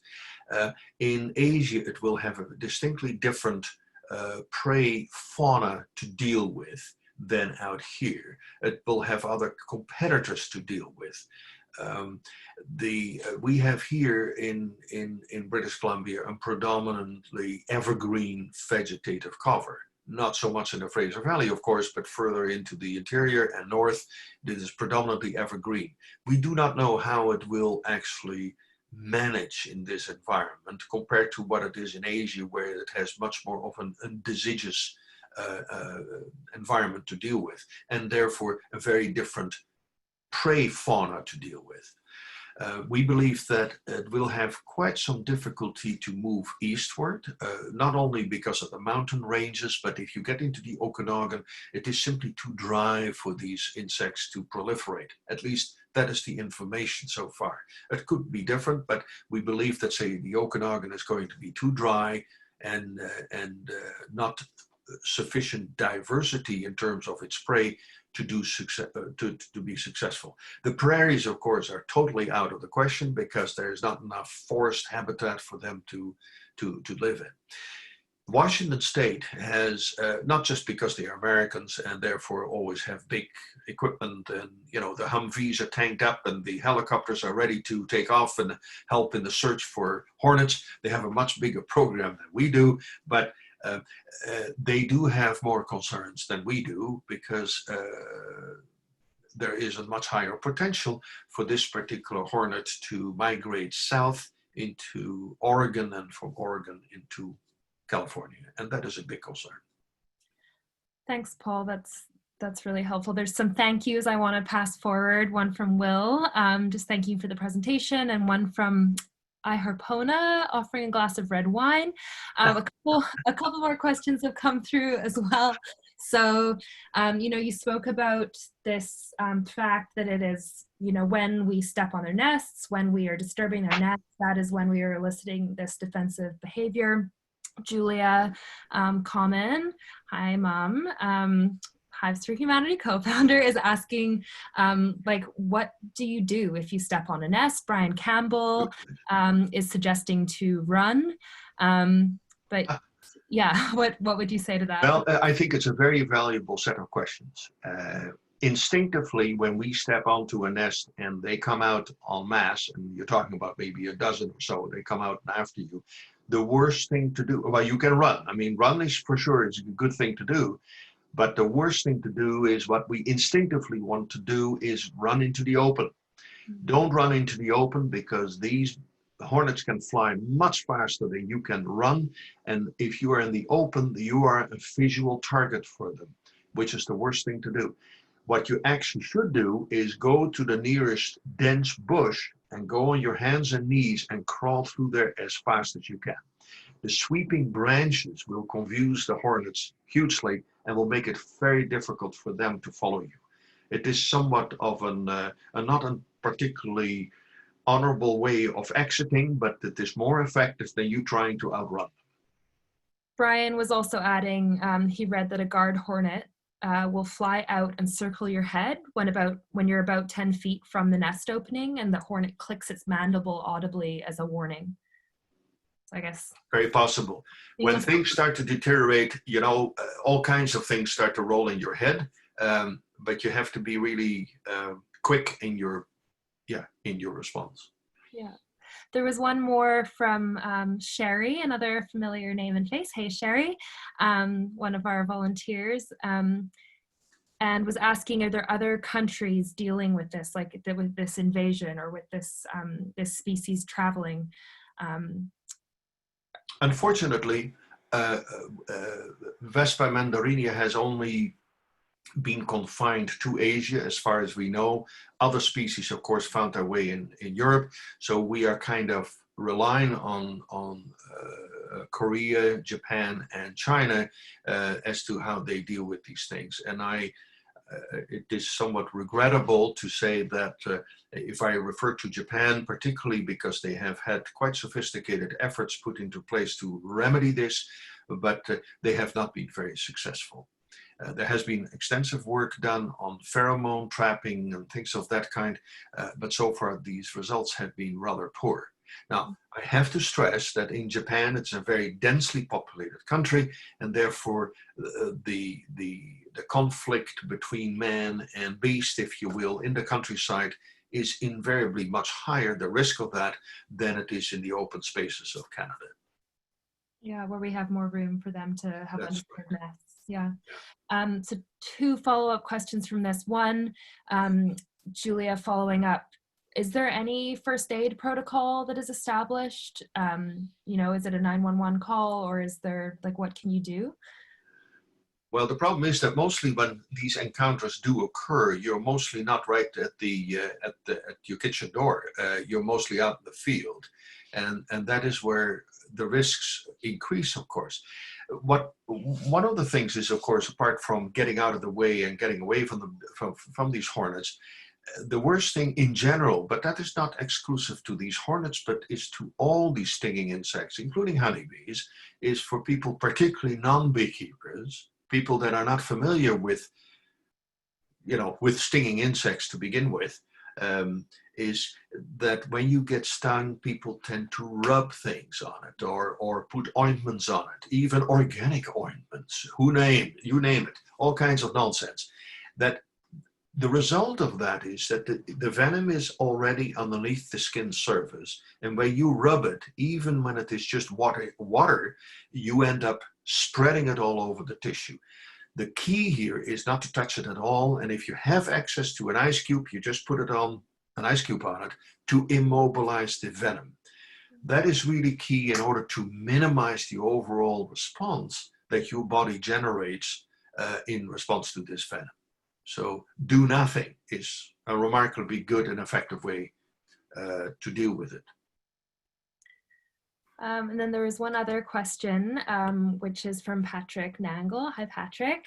In Asia, it will have a distinctly different prey fauna to deal with than out here. It will have other competitors to deal with. We have here in British Columbia a predominantly evergreen vegetative cover. Not so much in the Fraser Valley, of course, but further into the interior and north, this is predominantly evergreen. We do not know how it will actually manage in this environment compared to what it is in Asia, where it has much more of an deciduous environment to deal with, and therefore a very different prey fauna to deal with. We believe that it will have quite some difficulty to move eastward, not only because of the mountain ranges, but if you get into the Okanagan, it is simply too dry for these insects to proliferate. At least that is the information so far. It could be different, but we believe that, say, the Okanagan is going to be too dry and not sufficient diversity in terms of its prey to be successful. The prairies, of course, are totally out of the question because there's not enough forest habitat for them to live in. Washington State has, not just because they are Americans and therefore always have big equipment and, you know, the Humvees are tanked up and the helicopters are ready to take off and help in the search for hornets. They have a much bigger program than we do, but they do have more concerns than we do because there is a much higher potential for this particular hornet to migrate south into Oregon and from Oregon into California, and that is a big concern. Thanks, Paul. That's really helpful. There's some thank yous I want to pass forward. One from Will, just thank you for the presentation, and one from Harpona offering a glass of red wine. A couple more questions have come through as well. So, you know, you spoke about this fact that it is, you know, when we step on their nests, when we are disturbing their nests, that is when we are eliciting this defensive behavior. Julia Common, hi Mom, Hives for Humanity co-founder, is asking, like, what do you do if you step on a nest? Brian Campbell is suggesting to run, but yeah, what would you say to that? Well, I think it's a very valuable set of questions. instinctively, when we step onto a nest and they come out en masse, and you're talking about maybe a dozen or so, they come out after you, the worst thing to do, well, you can run. I mean, run is for sure is a good thing to do, but the worst thing to do is what we instinctively want to do is run into the open. Don't run into the open, because these hornets can fly much faster than you can run. And if you are in the open, you are a visual target for them, which is the worst thing to do. What you actually should do is go to the nearest dense bush and go on your hands and knees and crawl through there as fast as you can. The sweeping branches will confuse the hornets hugely and will make it very difficult for them to follow you. It is somewhat of not a particularly honorable way of exiting, but it is more effective than you trying to outrun them. Brian was also adding, he read that a guard hornet will fly out and circle your head when you're about 10 feet from the nest opening, and the hornet clicks its mandible audibly as a warning. So I guess. Very possible. When things start to deteriorate, all kinds of things start to roll in your head, but you have to be really quick in your response. Yeah. There was one more from Sherry, another familiar name and face. Hey, Sherry, one of our volunteers, and was asking, are there other countries dealing with this, like with this invasion or with this species traveling? Unfortunately, Vespa mandarinia has only been confined to Asia, as far as we know. Other species, of course, found their way in Europe. So we are kind of relying on Korea, Japan, and China as to how they deal with these things. And it is somewhat regrettable to say that if I refer to Japan, particularly because they have had quite sophisticated efforts put into place to remedy this, but they have not been very successful. There has been extensive work done on pheromone trapping and things of that kind, but so far these results have been rather poor. Now, I have to stress that in Japan, it's a very densely populated country, and therefore the conflict between man and beast, if you will, in the countryside is invariably much higher, the risk of that, than it is in the open spaces of Canada. Yeah, where we have more room for them to have undisturbed nests. Yeah. So two follow-up questions from this. One, Julia, following up, is there any first aid protocol that is established? Is it a 911 call, or is there, what can you do? Well, the problem is that mostly when these encounters do occur, you're mostly not right at your kitchen door. You're mostly out in the field, and that is where the risks increase, of course. One of the things is, of course, apart from getting out of the way and getting away from these hornets, the worst thing in general, but that is not exclusive to these hornets, but is to all these stinging insects, including honeybees, is for people, particularly non-beekeepers, people that are not familiar with stinging insects to begin with, is that when you get stung, people tend to rub things on it or put ointments on it, even organic ointments, you name it, all kinds of nonsense. That the result of that is that the venom is already underneath the skin surface, and when you rub it, even when it is just water, you end up spreading it all over the tissue. The key here is not to touch it at all, and if you have access to an ice cube, you just put an ice cube on it to immobilize the venom. That is really key in order to minimize the overall response that your body generates in response to this venom. So do nothing is a remarkably good and effective way to deal with it. And then there was one other question, which is from Patrick Nangle. Hi, Patrick.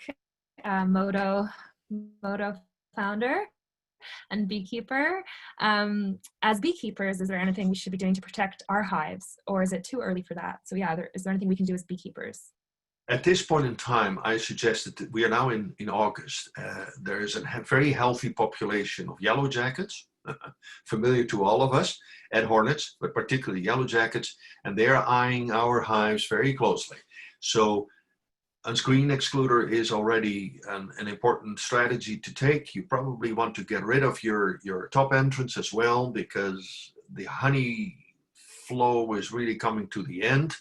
Moto founder and beekeeper. As beekeepers, is there anything we should be doing to protect our hives, or is it too early for that? So yeah, is there anything we can do as beekeepers? At this point in time, I suggest that we are now in August. There is a very healthy population of yellow jackets, familiar to all of us, and hornets, but particularly yellow jackets, and they are eyeing our hives very closely. So a screen excluder is already an important strategy to take. You probably want to get rid of your top entrance as well, because the honey flow is really coming to the end.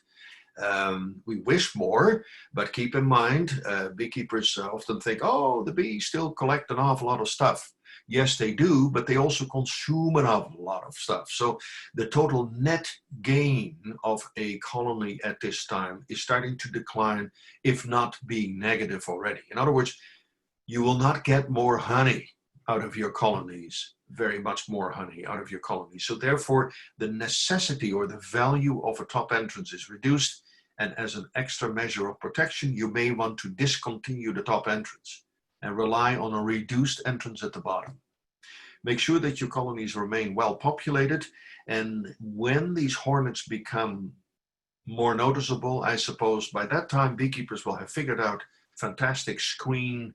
We wish more, but keep in mind, beekeepers often think, oh, the bees still collect an awful lot of stuff. Yes, they do, but they also consume an awful lot of stuff. So the total net gain of a colony at this time is starting to decline, if not being negative already. In other words, you will not get more honey out of your colonies, very much more honey out of your colonies. So therefore, the necessity or the value of a top entrance is reduced. And as an extra measure of protection, you may want to discontinue the top entrance and rely on a reduced entrance at the bottom. Make sure that your colonies remain well populated. And when these hornets become more noticeable, I suppose by that time, beekeepers will have figured out fantastic screen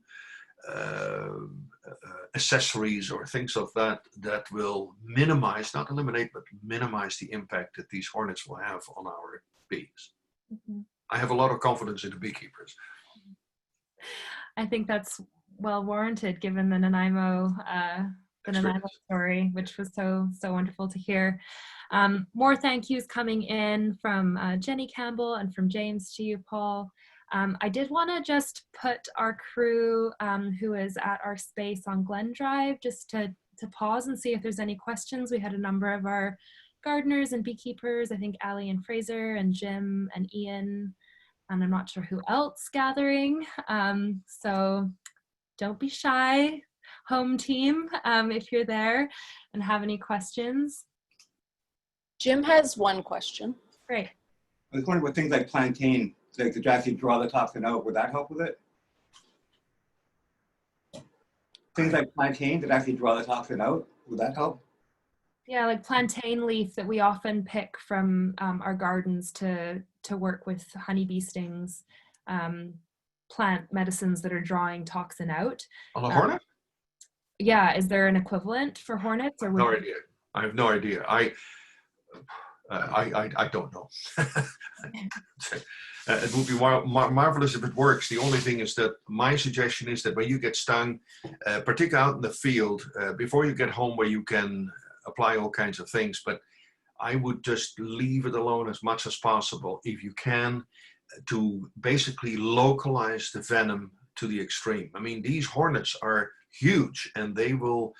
accessories or things of that will minimize, not eliminate, but minimize the impact that these hornets will have on our bees. Mm-hmm. I have a lot of confidence in the beekeepers. I think that's well warranted, given the Nanaimo story, which was so wonderful to hear. More thank yous coming in from Jenny Campbell and from James to you, Paul. I did want to just put our crew who is at our space on Glen Drive just to pause and see if there's any questions. We had a number of our gardeners and beekeepers, I think Ali and Fraser and Jim and Ian, and I'm not sure who else gathering. So don't be shy, home team, if you're there and have any questions. Jim has one question. Great. I was wondering what things like plantain, like to actually draw the toxin out, would that help with it? Things like plantain that actually draw the toxin out, would that help? Yeah, like plantain leaf that we often pick from our gardens to work with honeybee stings, plant medicines that are drawing toxin out. On a hornet? Yeah, is there an equivalent for hornets? Or no idea. I have no idea. I don't know. It would be marvelous if it works. The only thing is that my suggestion is that when you get stung, particularly out in the field, before you get home where you can apply all kinds of things, but I would just leave it alone as much as possible if you can, to basically localize the venom to the extreme. I mean, these hornets are huge, and they will,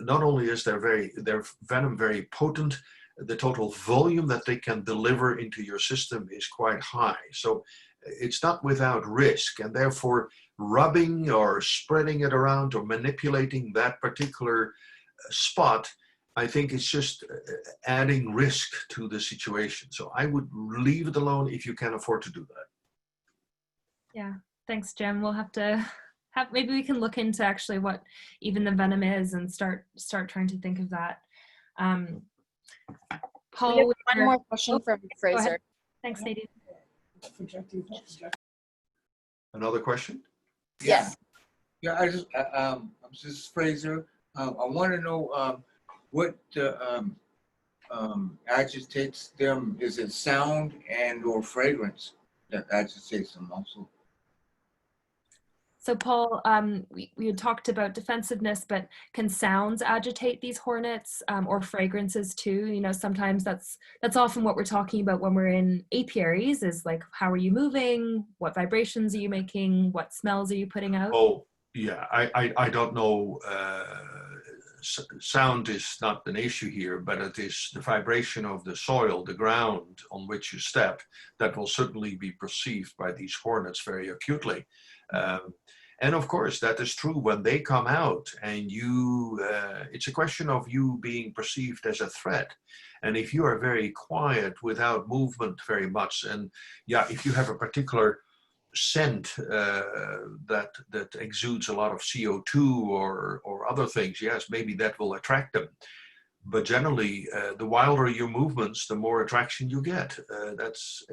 not only is their venom very potent, the total volume that they can deliver into your system is quite high. So it's not without risk, and therefore rubbing or spreading it around or manipulating that particular spot, I think it's just adding risk to the situation. So I would leave it alone if you can afford to do that. Yeah, thanks, Jim. We'll have to maybe we can look into actually what even the venom is and start trying to think of that. Paul, one more question from Fraser. Thanks, Nadine. Another question? Yes. Yeah, this is Fraser. I want to know what agitates them. Is it sound and or fragrance that agitates them also? So Paul, we had talked about defensiveness, but can sounds agitate these hornets, or fragrances too? You know, sometimes that's often what we're talking about when we're in apiaries, is like, how are you moving? What vibrations are you making? What smells are you putting out? Oh, yeah, I don't know. Sound is not an issue here, but it is the vibration of the soil, the ground on which you step, that will certainly be perceived by these hornets very acutely. And of course, that is true when they come out, and you, it's a question of you being perceived as a threat. And if you are very quiet without movement very much, and yeah, if you have a particular scent that exudes a lot of CO2 or other things, yes, maybe that will attract them. But generally, the wilder your movements, the more attraction you get.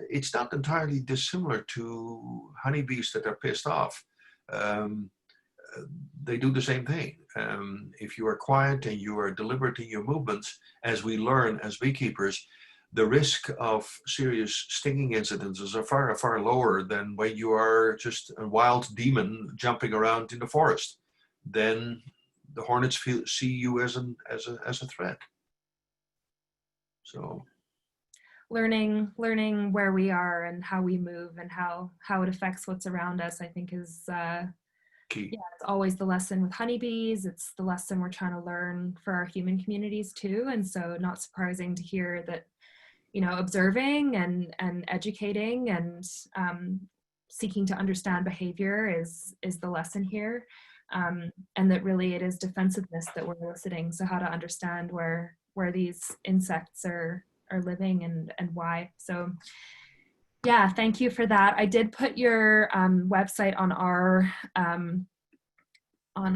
It's not entirely dissimilar to honeybees that are pissed off. They do the same thing. If you are quiet and you are deliberate in your movements, as we learn as beekeepers, the risk of serious stinging incidences are far, far lower than when you are just a wild demon jumping around in the forest. Then the hornets see you as a threat. So learning where we are and how we move and how it affects what's around us, I think is key. yeah, it's always the lesson with honeybees. It's the lesson we're trying to learn for our human communities too. And so not surprising to hear that, you know, observing and educating and seeking to understand behavior is the lesson here. And that really it is defensiveness that we're eliciting. So how to understand where these insects are living and why. So yeah, thank you for that. I did put your website on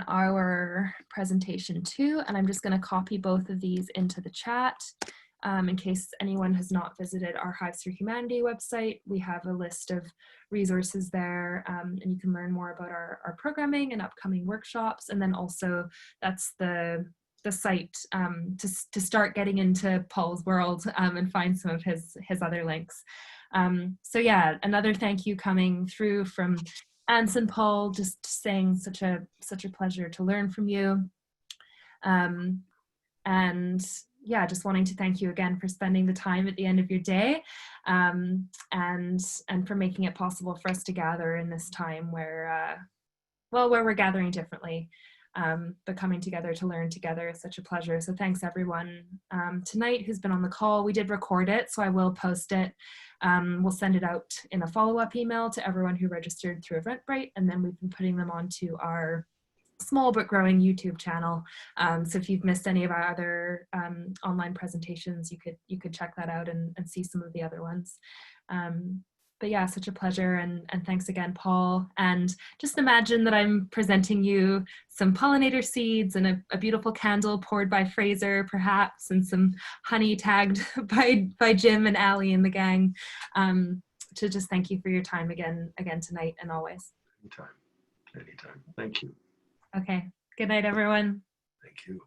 our presentation too, and I'm just going to copy both of these into the chat. In case anyone has not visited our Hives for Humanity website, we have a list of resources there, and you can learn more about our programming and upcoming workshops. And then also that's the site to start getting into Paul's world and find some of his other links. So yeah, another thank you coming through from Anson Paul, just saying such a pleasure to learn from you. And yeah, just wanting to thank you again for spending the time at the end of your day, and for making it possible for us to gather in this time where we're gathering differently, but coming together to learn together is such a pleasure. So thanks everyone tonight who's been on the call. We did record it, so I will post it. We'll send it out in a follow-up email to everyone who registered through Eventbrite, and then we've been putting them onto our small but growing YouTube channel. So if you've missed any of our other online presentations, you could check that out and see some of the other ones. But yeah, such a pleasure, and thanks again, Paul. And just imagine that I'm presenting you some pollinator seeds and a beautiful candle poured by Fraser, perhaps, and some honey tagged by Jim and Allie and the gang. To just thank you for your time again tonight and always. Anytime. Thank you. Okay. Good night, everyone. Thank you.